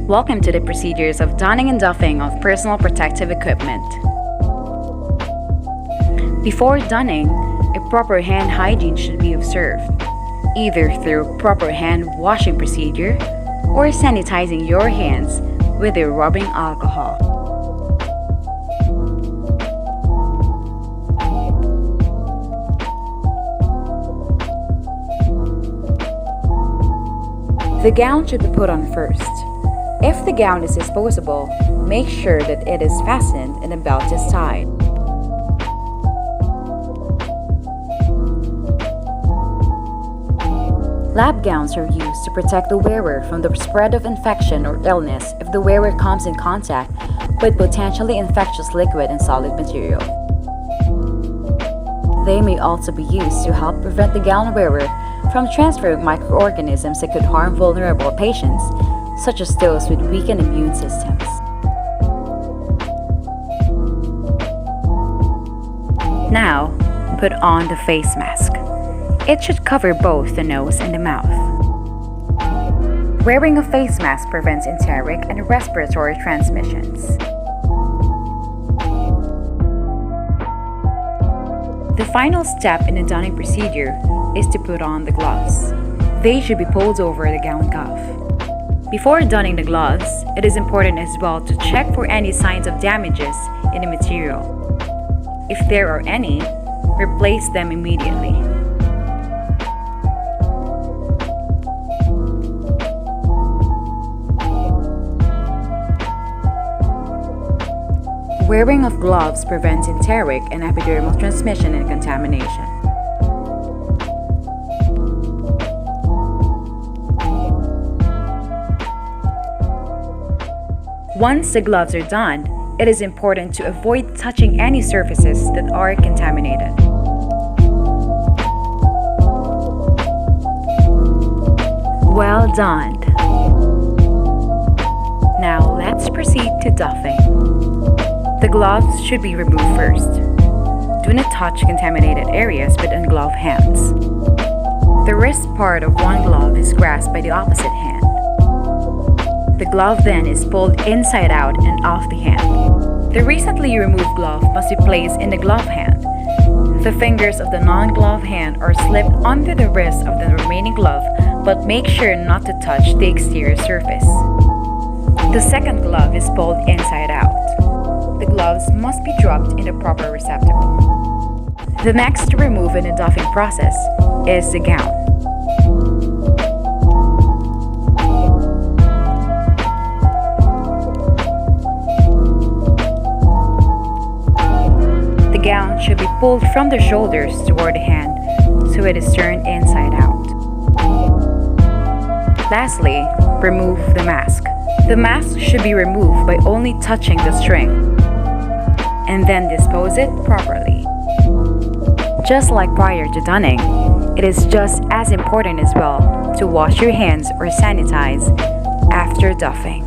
Welcome to the procedures of donning and doffing of personal protective equipment. Before donning, a proper hand hygiene should be observed, either through proper hand washing procedure or sanitizing your hands with a rubbing alcohol. The gown should be put on first. If the gown is disposable, make sure that it is fastened and the belt is tied. Lab gowns are used to protect the wearer from the spread of infection or illness if the wearer comes in contact with potentially infectious liquid and solid material. They may also be used to help prevent the gown wearer from transferring microorganisms that could harm vulnerable patients, such as those with weakened immune systems. Now, put on the face mask. It should cover both the nose and the mouth. Wearing a face mask prevents enteric and respiratory transmissions. The final step in the donning procedure is to put on the gloves. They should be pulled over the gown cuff. Before donning the gloves, it is important as well to check for any signs of damages in the material. If there are any, replace them immediately. Wearing of gloves prevents enteric and epidermal transmission and contamination. Once the gloves are done, it is important to avoid touching any surfaces that are contaminated. Well done! Now let's proceed to doffing. The gloves should be removed first. Do not touch contaminated areas with ungloved hands. The wrist part of one glove is grasped by the opposite hand. The glove then is pulled inside out and off the hand. The recently removed glove must be placed in the glove hand. The fingers of the non-glove hand are slipped under the wrist of the remaining glove, but make sure not to touch the exterior surface. The second glove is pulled inside out. The gloves must be dropped in the proper receptacle. The next to remove in the doffing process is the gown. The gown should be pulled from the shoulders toward the hand so it is turned inside out. Lastly, remove the mask. The mask should be removed by only touching the string, and then dispose it properly. Just like prior to donning, it is just as important as well to wash your hands or sanitize after doffing.